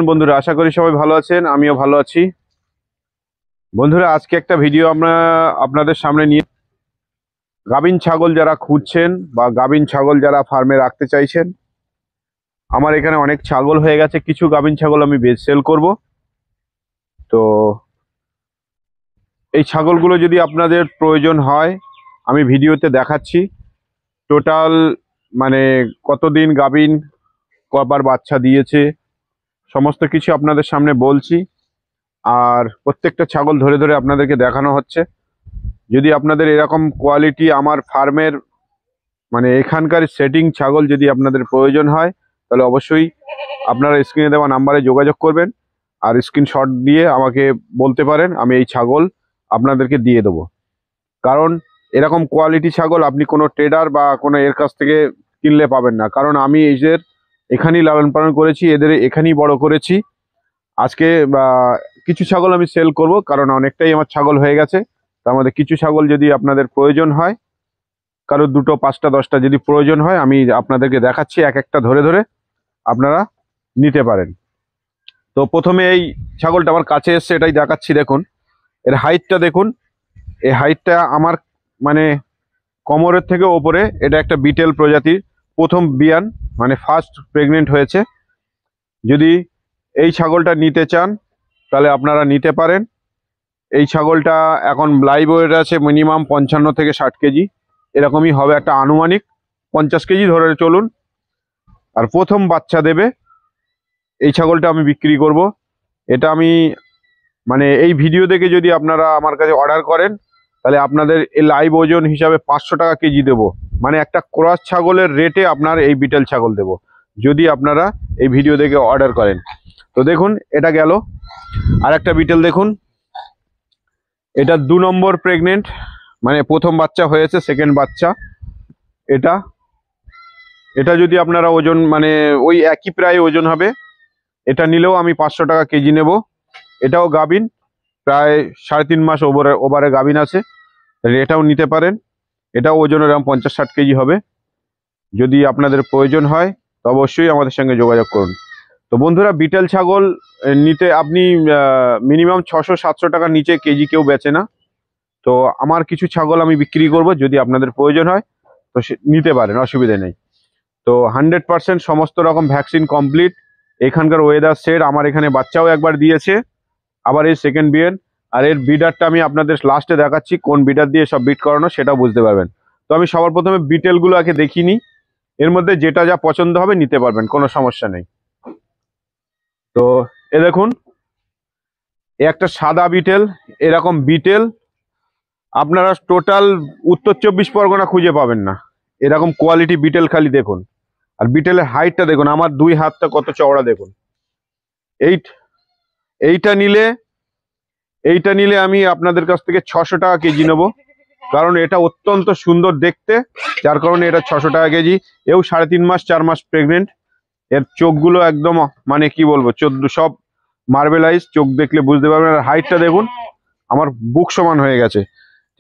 বন্ধুরা, আশা করি সবাই ভালো আছেন। আমিও ভালো আছি। বন্ধুরা, আজকে একটা ভিডিও আমরা আপনাদের সামনে নিয়ে গাভীন ছাগল যারা খুঁজছেন বা গাভীন ছাগল যারা ফার্মে রাখতে চাইছেন, আমার এখানে অনেক ছাগল হয়ে গেছে। কিছু গাভীন ছাগল আমি সেল করব। তো এই ছাগলগুলো যদি আপনাদের প্রয়োজন হয়, আমি ভিডিওতে দেখাচ্ছি টোটাল মানে কতদিন গাভীন, কবার বাচ্চা দিয়েছে, সমস্ত কিছু আপনাদের সামনে বলছি। আর প্রত্যেকটা ছাগল ধরে ধরে আপনাদেরকে দেখানো হচ্ছে। যদি আপনাদের এরকম কোয়ালিটি আমার ফার্মের মানে এখানকার সেটিং ছাগল যদি আপনাদের প্রয়োজন হয়, তাহলে অবশ্যই আপনারা স্ক্রিনে দেওয়া নাম্বারে যোগাযোগ করবেন আর স্ক্রিনশট দিয়ে আমাকে বলতে পারেন, আমি এই ছাগল আপনাদেরকে দিয়ে দেবো। কারণ এরকম কোয়ালিটি ছাগল আপনি কোনো ট্রেডার বা কোনো এর কাছ থেকে কিনলে পাবেন না। কারণ আমি এদের এখানেই লালন পালন করেছি, এদের এখানেই বড় করেছি। আজকে কিছু ছাগল আমি সেল করব, কারণ অনেকটাই আমার ছাগল হয়ে গেছে। তার মধ্যে কিছু ছাগল যদি আপনাদের প্রয়োজন হয়, কারো 2, 5, 10টা যদি প্রয়োজন হয়, আমি আপনাদেরকে দেখাচ্ছি এক একটা ধরে ধরে আপনারা নিতে পারেন। তো প্রথমে এই ছাগলটা আমার কাছে এসছে, এটাই দেখাচ্ছি। দেখুন এর হাইটটা দেখুন। এই হাইটটা আমার মানে কোমরের থেকে ওপরে। এটা একটা বিটেল প্রজাতির প্রথম বিয়ান, মানে ফার্স্ট প্রেগনেন্ট হয়েছে। যদি এই ছাগলটা নিতে চান তাহলে আপনারা নিতে পারেন। এই ছাগলটা এখন লাইভ ওয়েট আছে মিনিমাম 55 থেকে 60 কেজি, এরকমই হবে, একটা আনুমানিক 50 কেজি ধরে চলুন। আর প্রথম বাচ্চা দেবে এই ছাগলটা আমি বিক্রি করব। এটা আমি মানে এই ভিডিও দেখে যদি আপনারা আমার কাছে অর্ডার করেন, তাহলে আপনাদের এই লাইভ ওজন হিসাবে 500 টাকা কেজি দেবো। মানে একটা ক্রস ছাগলের রেটে আপনার এই বিটেল ছাগল দেব, যদি আপনারা এই ভিডিও দেখে অর্ডার করেন। তো দেখুন এটা গেল। আর একটা বিটেল দেখুন, এটা 2 নম্বর প্রেগনেন্ট, মানে প্রথম বাচ্চা হয়েছে, সেকেন্ড বাচ্চা। এটা এটা যদি আপনারা ওজন মানে ওই একই প্রায় ওজন হবে। এটা নিলেও আমি 500 টাকা কেজি নেব। এটাও গাভিন, প্রায় 3.5 মাস ওভারে গাভিন আছে, এটাও নিতে পারেন। এটাও ওজন এরকম 50-60 কেজি হবে। যদি আপনাদের প্রয়োজন হয় তো অবশ্যই আমাদের সঙ্গে যোগাযোগ করুন। তো বন্ধুরা, বিটেল ছাগল নিতে আপনি মিনিমাম 600-700 টাকার নিচে কেজি কেউ বেচে না। তো আমার কিছু ছাগল আমি বিক্রি করব, যদি আপনাদের প্রয়োজন হয় তো নিতে পারেন, অসুবিধা নেই। তো 100% সমস্ত রকম ভ্যাকসিন কমপ্লিট। এখানকার ওয়েদার সেট, আমার এখানে বাচ্চাও একবার দিয়েছে, আবার এই সেকেন্ড বিয়ান। আর এর বিডারটা আমি আপনাদের লাস্টে দেখাচ্ছি, কোন বিডার দিয়ে সব বিট করানো সেটাও বুঝতে পারবেন। তো আমি সবার প্রথমে বিটেলগুলো আগে দেখিয়ে নিই, এর মধ্যে যেটা যা পছন্দ হবে নিতে পারবেন, কোনো সমস্যা নেই। তো এ দেখুন, এ একটা সাদা বিটেল। এরকম বিটেল আপনারা টোটাল উত্তর 24 পরগনা খুঁজে পাবেন না। এরকম কোয়ালিটি বিটেল খালি দেখুন। আর বিটেলের হাইটটা দেখুন, আমার 2 হাতটা কত চওড়া দেখুন। এইটা নিলে আমি আপনাদের কাছ থেকে 600 টাকা কেজি নেব, কারণ এটা অত্যন্ত সুন্দর দেখতে, যার কারণে এটা 600 টাকা কেজি। এও 3.5 মাস 4 মাস প্রেগনেন্ট। এর চোখগুলো একদম মানে কি বলবো, 14 সব মার্বেলাইজ, চোখ দেখলে বুঝতে পারবেন। আর হাইটটা দেখুন, আমার বুক সমান হয়ে গেছে।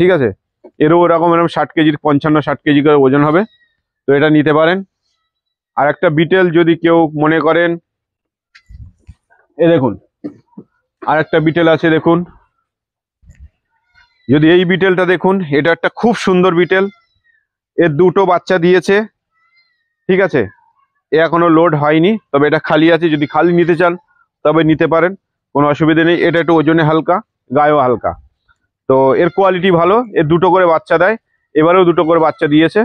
ঠিক আছে, এরও এরকম 60 কেজির 55-60 কেজি করে ওজন হবে। তো এটা নিতে পারেন। আর একটা বিটেল যদি কেউ মনে করেন, এ দেখুন আর একটা বিটেল আছে দেখুন। যদি এই বিটেলটা দেখুন, এটা একটা খুব সুন্দর বিটেল। এর 2টো বাচ্চা দিয়েছে। ঠিক আছে, এ এখনো লোড হয়নি, তবে এটা খালি আছে। যদি খালি নিতে চান তবে নিতে পারেন, কোনো অসুবিধা নেই। এটা একটু ওজনে হালকা, গায়েও হালকা। তো এর কোয়ালিটি ভালো। এর 2টো করে বাচ্চা দেয়, এবারেও 2টো করে বাচ্চা দিয়েছে।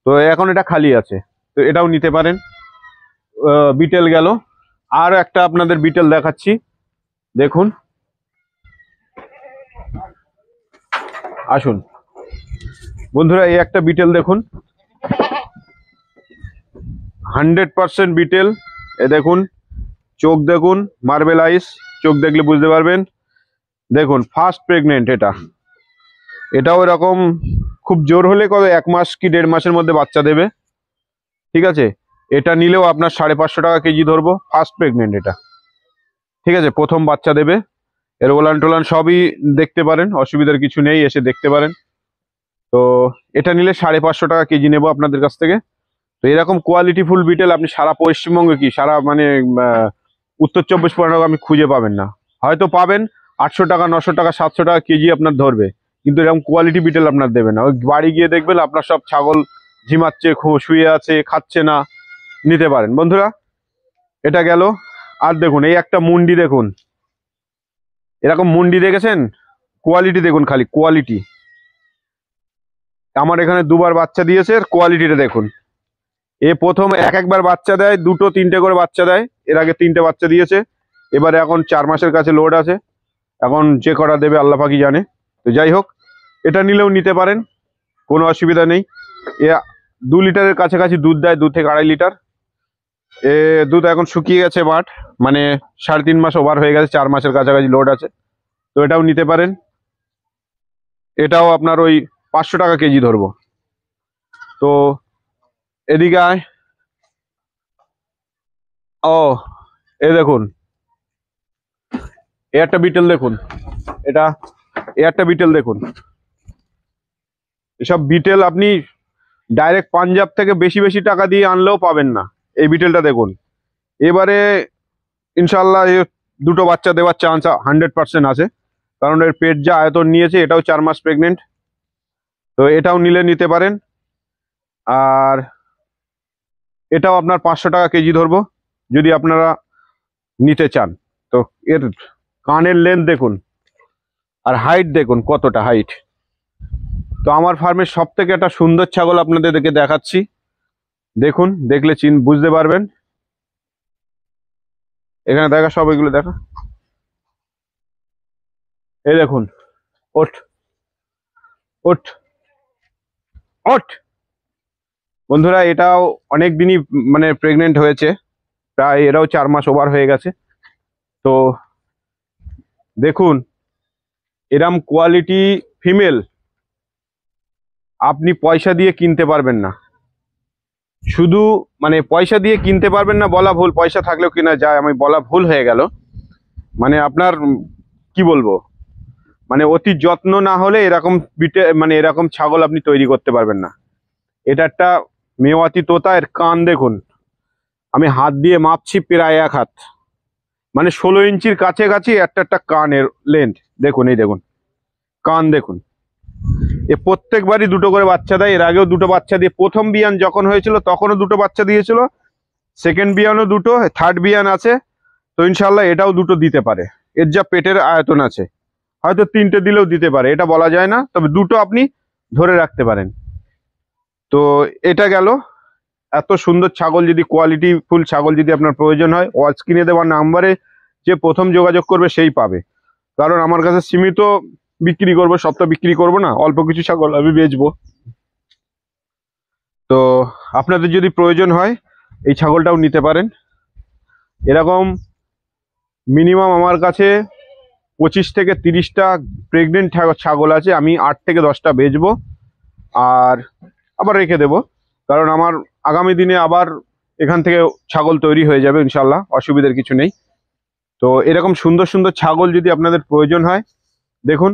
তো এখন এটা খালি আছে, তো এটাও নিতে পারেন। বিটেল গেল। আর একটা আপনাদের বিটেল দেখাচ্ছি, দেখুন। আসুন বন্ধুরা, এই একটা বিটেল দেখুন, 100% বিটেল। এ দেখুন, চোখ দেখুন, মার্বেল আইস, চোখ দেখলে বুঝতে পারবেন। দেখুন ফার্স্ট প্রেগনেন্ট। এটাও এরকম খুব জোর হলে কত 1 মাস কি 1.5 মাসের মধ্যে বাচ্চা দেবে। ঠিক আছে, এটা নিলেও আপনার 550 টাকা কেজি ধরবো। ফার্স্ট প্রেগনেন্ট এটা। ঠিক আছে, প্রথম বাচ্চা দেবে। এর ওলান টোলান সবই দেখতে পারেন, অসুবিধার কিছু নেই, এসে দেখতে পারেন। তো এটা নিলে 550 টাকা কেজি নেবো আপনাদের কাছ থেকে। তো এরকম কোয়ালিটি ফুল বিটেল আপনি সারা পশ্চিমবঙ্গে কি সারা মানে উত্তর 24 পরগনা আমি খুঁজে পাবেন না। হয়তো পাবেন 800 টাকা 900 টাকা 700 টাকা কেজি আপনার ধরবে, কিন্তু এরকম কোয়ালিটি বিটেল আপনার দেবে না। ওই বাড়ি গিয়ে দেখবেন আপনার সব ছাগল ঝিমাচ্ছে, শুয়ে আছে, খাচ্ছে না। নিতে পারেন বন্ধুরা। এটা গেল। আর দেখুন এই একটা মুন্ডি দেখুন, এরকম মুন্ডি দেখেছেন? কোয়ালিটি দেখুন, খালি কোয়ালিটি। আমার এখানে দুবার বাচ্চা দিয়েছে, কোয়ালিটিটা দেখুন। এ প্রথম একবার বাচ্চা দেয়, 2-3টে করে বাচ্চা দেয়। এর আগে 3টে বাচ্চা দিয়েছে। এবারে এখন 4 মাসের কাছে লোড আছে। এখন যে কটা দেবে আল্লাহ পাকি জানে। তো যাই হোক, এটা নিলেও নিতে পারেন, কোনো অসুবিধা নেই। এ 2 লিটারের কাছাকাছি দুধ দেয়, 2 থেকে 2.5 লিটার। এ দুধ এখন শুকিয়ে গেছে বাট, মানে 3.5 মাস ওভার হয়ে গেছে, 4 মাসের কাছাকাছি লোড আছে। তো এটাও নিতে পারেন। এটাও আপনার ওই 500 টাকা কেজি ধরবো। তো এদিকে আয়। ও এ দেখুন, এ একটা বিটেল দেখুন, এটা এ একটা বিটেল দেখুন। এসব বিটেল আপনি ডাইরেক্ট পাঞ্জাব থেকে বেশি বেশি টাকা দিয়ে আনলেও পাবেন না। এই বিটেলটা দেখুন। এবারে ইনশাল্লাহ দুটো বাচ্চা দেওয়ার চান্স 100% আছে, কারণ এর পেট যা আয়তন নিয়েছে, এটাও 4 মাস প্রেগনেন্ট। তো এটাও নিলে নিতে পারেন। আর এটাও আপনার 500 টাকা কেজি ধরবো যদি আপনারা নিতে চান। তো এর কানের লেন্থ দেখুন, আর হাইট দেখুন কতটা হাইট। তো আমার ফার্মের সব থেকে একটা সুন্দর ছাগল আপনাদেরকে দেখাচ্ছি, দেখুন, দেখলে বুঝতে পারবেন। এখানে দেখা, সব এগুলো দেখা। এই দেখুন, ওঠ ওঠ ওঠ। বন্ধুরা, এটাও অনেক দিনই মানে প্রেগনেন্ট হয়েছে, প্রায় এরাও 4 মাস ওভার হয়ে গেছে। তো দেখুন, এরম কোয়ালিটি ফিমেল আপনি পয়সা দিয়ে কিনতে পারবেন না। শুধু মানে পয়সা দিয়ে কিনতে পারবেন না বলা ভুল, পয়সা থাকলেও কিনা যায়, আমি বলা ভুল হয়ে গেল। মানে আপনার কি বলবো, মানে অতি যত্ন না হলে এরকম মানে এরকম ছাগল আপনি তৈরি করতে পারবেন না। এটা একটা মেওয়াতি তোতা। এর কান দেখুন, আমি হাত দিয়ে মাপছি, প্রায় 1 হাত, মানে 16 ইঞ্চির কাছাকাছি একটা একটা কানের লেন্থ দেখুন। এই দেখুন কান দেখুন। এ প্রত্যেকবারই 2টো করে বাচ্চা দেয়। এর আগেও 2টো বাচ্চা দিয়ে, প্রথম বিয়ান যখন হয়েছিল তখনও 2টো বাচ্চা দিয়েছিল, সেকেন্ড বিয়ানও 2টো, থার্ড বিয়ান আছে। তো ইনশাল্লাহ এটাও 2টো দিতে পারে। এর যা পেটের আয়তন আছে, হয়তো 3টে দিলেও দিতে পারে, এটা বলা যায় না, তবে 2টো আপনি ধরে রাখতে পারেন। তো এটা গেল। এত সুন্দর ছাগল, যদি কোয়ালিটি ফুল ছাগল যদি আপনার প্রয়োজন হয়, স্ক্রিনে দেওয়ার নাম্বারে যে প্রথম যোগাযোগ করবে সেই পাবে। কারণ আমার কাছে সীমিত বিক্রি করবো, সবটা বিক্রি করব না, অল্প কিছু ছাগল আমি বেচবো। তো আপনাদের যদি প্রয়োজন হয় এই ছাগলটাও নিতে পারেন। এরকম মিনিমাম আমার কাছে 25 থেকে 30টা প্রেগনেন্ট ছাগল আছে, আমি 8 থেকে 10টা বেচবো আর আবার রেখে দেব। কারণ আমার আগামী দিনে আবার এখান থেকে ছাগল তৈরি হয়ে যাবে ইনশাল্লাহ, অসুবিধার কিছু নেই। তো এরকম সুন্দর সুন্দর ছাগল যদি আপনাদের প্রয়োজন হয়, দেখুন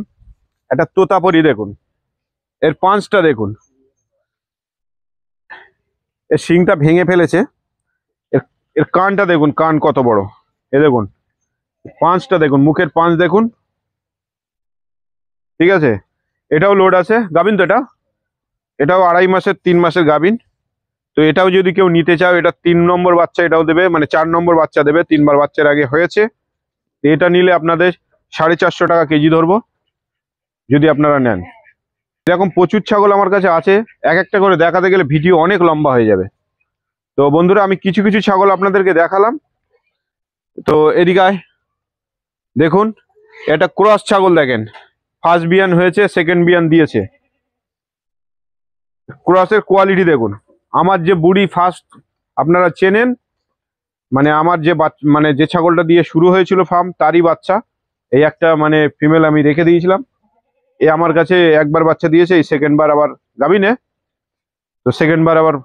একটা তোতাপরি দেখুন, এর পাঁচটা দেখুন, এর শিংটা ভেঙে ফেলেছে। এর এর কানটা দেখুন, কান কত বড়। এ দেখুন পাঁচটা দেখুন, মুখের পাঁচ দেখুন। ঠিক আছে, এটাও লোড আছে। গাভিন তো এটাও 2.5 মাসের 3 মাসের গাভিন। তো এটাও যদি কেউ নিতে চাও, এটা 3 নম্বর বাচ্চা এটাও দেবে, মানে 4 নম্বর বাচ্চা দেবে, 3বার বাচ্চার আগে হয়েছে। এটা নিলে আপনাদের 450 টাকা কেজি ধরবো যদি আপনারা নেন। এরকম প্রচুর ছাগল আমার কাছে আছে, এক একটা করে দেখাতে গেলে ভিডিও অনেক লম্বা হয়ে যাবে। তো বন্ধুরা, আমি কিছু কিছু ছাগল আপনাদেরকে দেখালাম। তো এদিকে দেখুন, এটা ক্রস ছাগল দেখেন, ফার্স্ট বিয়ান হয়েছে, সেকেন্ড বিয়ান দিয়েছে। ক্রসের কোয়ালিটি দেখুন। আমার যে বুড়ি ফার্স্ট আপনারা চেনেন, মানে আমার যে মানে যে ছাগলটা দিয়ে শুরু হয়েছিল ফার্ম, তারই বাচ্চা। এই একটা মানে ফিমেল আমি রেখে দিয়েছিলাম, এ আমার কাছে একবার বাচ্চা দিয়েছে, এই সেকেন্ড বার আবার গাভিনে। তো সেকেন্ড বার আবার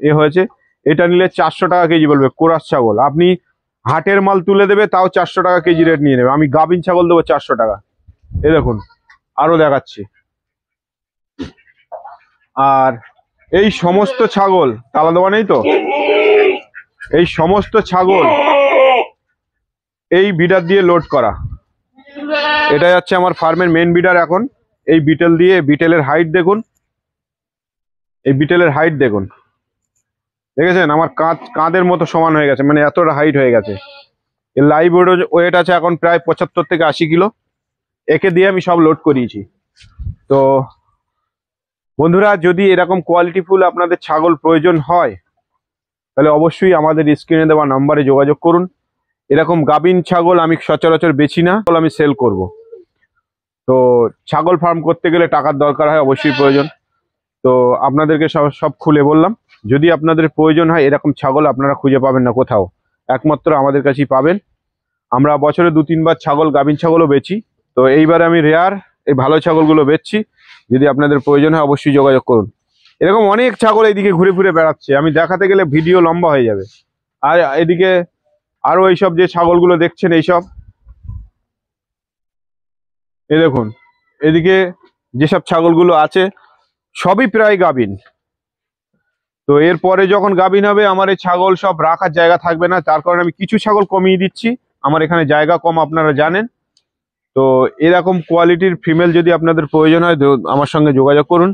এ হয়েছে। এটা নিলে 400 টাকা কেজি বলবে কোরাস ছাগল। আপনি হাটের মাল তুলে দেবে, তাও 400 টাকা কেজি রেট নিয়ে নেবে। আমি গাভিন ছাগল দেবো 400 টাকা। এ দেখুন, আরো দেখাচ্ছি। আর এই সমস্ত ছাগল, তালা দেওয়া নেই তো, এই সমস্ত ছাগল এই বিডার দিয়ে লোড করা। এটা যাচ্ছে আমার ফার্মের মেন বিডার। এখন এই বিটেল দিয়ে, বিটেলের হাইট দেখুন, এই বিটেলের হাইট দেখুন, দেখেছেন আমার কাঁধের মতো সমান হয়ে গেছে, মানে এতটা হাইট হয়ে গেছে। এর লাইভ ওয়েট আছে এখন প্রায় 75 থেকে 80 কিলো। একে দিয়ে আমি সব লোড করিয়েছি। তো বন্ধুরা, যদি এরকম কোয়ালিটিফুল আপনাদের ছাগল প্রয়োজন হয় তাহলে অবশ্যই আমাদের স্ক্রিনে দেওয়া নাম্বারে যোগাযোগ করুন। এরকম গাভীন ছাগল আমি সচরাচর বেচি না, আমি সেল করব। তো ছাগল ফার্ম করতে গেলে টাকার দরকার হয়, অবশ্যই প্রয়োজন। তো আপনাদেরকে সব খুলে বললাম। যদি আপনাদের প্রয়োজন হয়, এরকম ছাগল আপনারা খুঁজে পাবেন না কোথাও, একমাত্র আমাদের কাছেই পাবেন। আমরা বছরে 2-3 বার ছাগল, গাভীন ছাগলও বেচি। তো এইবারে আমি রেয়ার এই ভালো ছাগলগুলো বেচছি। যদি আপনাদের প্রয়োজন হয় অবশ্যই যোগাযোগ করুন। এরকম অনেক ছাগল এইদিকে ঘুরে ঘুরে বেড়াচ্ছে, আমি দেখাতে গেলে ভিডিও লম্বা হয়ে যাবে। আর এদিকে আরো এইসব যে ছাগলগুলো দেখছেন, এইসব এই দেখুন, এদিকে যেসব ছাগলগুলো আছে সবই প্রায় গাভীন। তো এরপরে যখন গাভীন হবে আমার এই ছাগল সব রাখার জায়গা থাকবে না, তার কারণে আমি কিছু ছাগল কমিয়ে দিচ্ছি। আমার এখানে জায়গা কম, আপনারা জানেন। তো এরকম কোয়ালিটির ফিমেল যদি আপনাদের প্রয়োজন হয় আমার সঙ্গে যোগাযোগ করুন।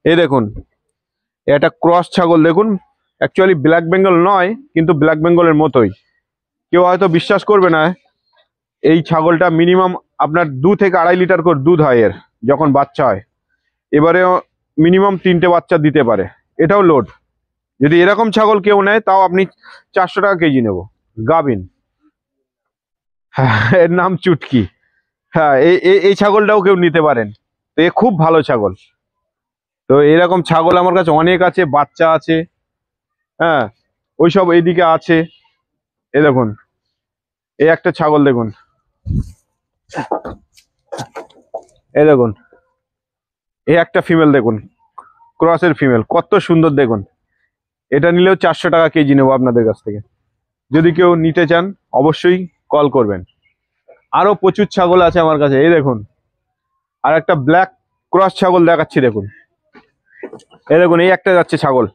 এই দেখুন, এটা ক্রস ছাগল দেখুন, অ্যাকচুয়ালি ব্ল্যাক বেঙ্গল নয়, কিন্তু ব্ল্যাক বেঙ্গলের মতোই। কেউ হয়তো বিশ্বাস করবে না, এই ছাগলটা মিনিমাম আপনার 2 থেকে 2.5 লিটার করে দুধ হয় এর যখন বাচ্চা হয়। এবারে মিনিমাম 3টে বাচ্চা দিতে পারে। এটাও লোড। যদি এরকম ছাগল কেউ নেয় তাও আপনি 400 টাকা কেজি নেব, গাভিন। হ্যাঁ, এর নাম চুটকি। হ্যাঁ, এই ছাগলটাও কেউ নিতে পারেন। তো এ খুব ভালো ছাগল। তো এরকম ছাগল আমার কাছে অনেক আছে, বাচ্চা আছে। হ্যাঁ, ওইসব এইদিকে আছে। এ দেখুন, এই একটা ছাগল দেখুন, এই দেখুন, এই একটা ফিমেল দেখুন, ক্রসের ফিমেল, কত সুন্দর দেখুন। এটা নিলেও 400 টাকা কেজি নেবো আপনাদের কাছ থেকে। যদি কেউ নিতে চান অবশ্যই কল করবেন। আরো প্রচুর ছাগল আছে আমার কাছে। এই দেখুন, আর একটা ব্ল্যাক ক্রস ছাগল দেখাচ্ছি, দেখুন। এই দেখুন, এই একটা যাচ্ছে ছাগল।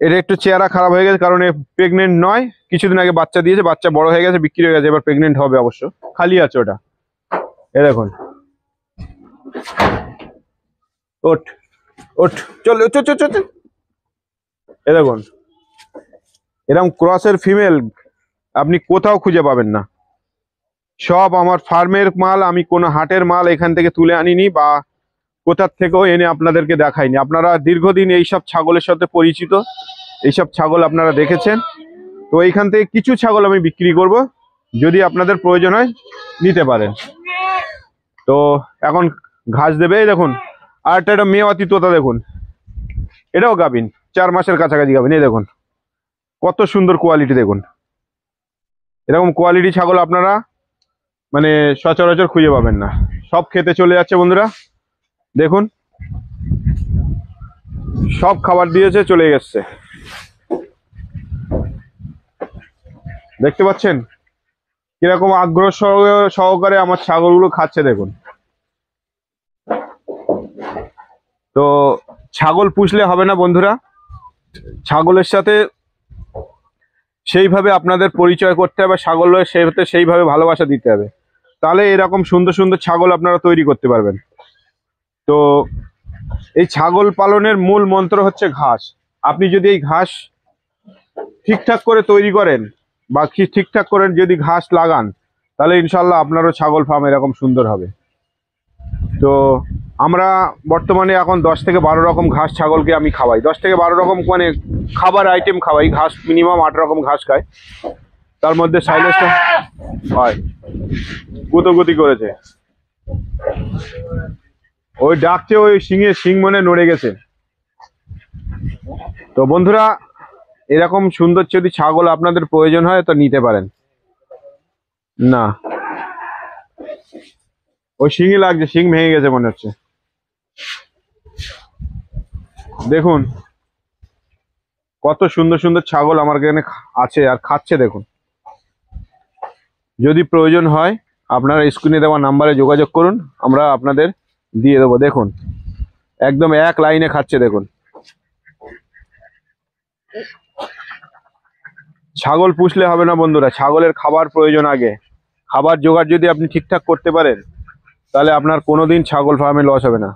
এটা একটু চেহারা খারাপ হয়ে গেছে, কারণ এ প্রেগনেন্ট নয়, কিছুদিন আগে বাচ্চা দিয়েছে, বাচ্চা বড় হয়ে গেছে, বিক্রি হয়ে গেছে, এবার প্রেগনেন্ট হবে অবশ্য, খালি আছে ওটা। এই দেখুন, ওঠ ওঠ, চল চল চল চল। এই দেখুন, এরকম ক্রসের ফিমেল আপনি কোথাও খুঁজে পাবেন না। সব আমার ফার্মের মাল, আমি কোনো হাটের মাল এখান থেকে তুলে আনিনি বা কোথার থেকেও এনে আপনাদেরকে দেখাইনি। আপনারা দীর্ঘদিন এইসব ছাগলের সাথে পরিচিত, এইসব ছাগল আপনারা দেখেছেন। তো এইখান থেকে কিছু ছাগল আমি বিক্রি করব, যদি আপনাদের প্রয়োজন হয় নিতে পারেন। তো এখন ঘাস দেবে। এই দেখুন, আর একটা মেওয়াতি তোতা দেখুন, এটাও গাভিন, 4 মাসের কাছাকাছি গাভিন। এই দেখুন কত সুন্দর কোয়ালিটি দেখুন। এরকম কোয়ালিটি ছাগল আপনারা মানে সচরাচর খুঁজে পাবেন না। সব খেতে চলে যাচ্ছে বন্ধুরা, দেখুন সব খাবার দিয়েছে, চলে গেছে। দেখতে পাচ্ছেন কিরকম আগ্রহ সহকারে আমার ছাগলগুলো খাচ্ছে, দেখুন। তো ছাগল পুষলে হবে না বন্ধুরা, ছাগলের সাথে সেইভাবে আপনাদের পরিচয় করতে হবে, ছাগলের সাথে সেইভাবে ভালোবাসা দিতে হবে, তাহলে এরকম সুন্দর সুন্দর ছাগল আপনারা তৈরি করতে পারবেন। তো এই ছাগল পালনের মূল মন্ত্র হচ্ছে ঘাস। আপনি যদি এই ঘাস ঠিকঠাক করে তৈরি করেন বা ঠিকঠাক করে যদি ঘাস লাগান, তাহলে ইনশাল্লাহ আপনারও ছাগল ফার্ম এরকম সুন্দর হবে। তো আমরা বর্তমানে এখন 10 থেকে 12 রকম ঘাস ছাগলকে আমি খাওয়াই। 10 থেকে 12 রকম মানে খাবার আইটেম খাওয়াই। ঘাস মিনিমাম 8 রকম ঘাস খায়, তার মধ্যে সাইলেজটা হয়। গুতোগুতি করেছে, ওই ডাকছে, ওই শিং মনে নড়ে গেছে। তো বন্ধুরা, এরকম সুন্দর যদি ছাগল আপনাদের প্রয়োজন হয় তো নিতে পারেন। না, ওই শিংই লাগছে, শিং ভেঙে গেছে মনে হচ্ছে। দেখুন কত সুন্দর সুন্দর ছাগল আমার এখানে আছে আর খাচ্ছে, দেখুন। যদি প্রয়োজন হয় আপনারা স্ক্রিনে দেওয়া নাম্বারে যোগাযোগ করুন, আমরা আপনাদের দিয়ে দেবো। দেখুন একদম এক লাইনে খাচ্ছে, দেখুন। ছাগল পুষলে হবে না বন্ধুরা, ছাগলের খাবার প্রয়োজন আগে। খাবার জোগাড় যদি আপনি ঠিকঠাক করতে পারেন তাহলে আপনার কোনোদিন ছাগল ফার্মে লস হবে না।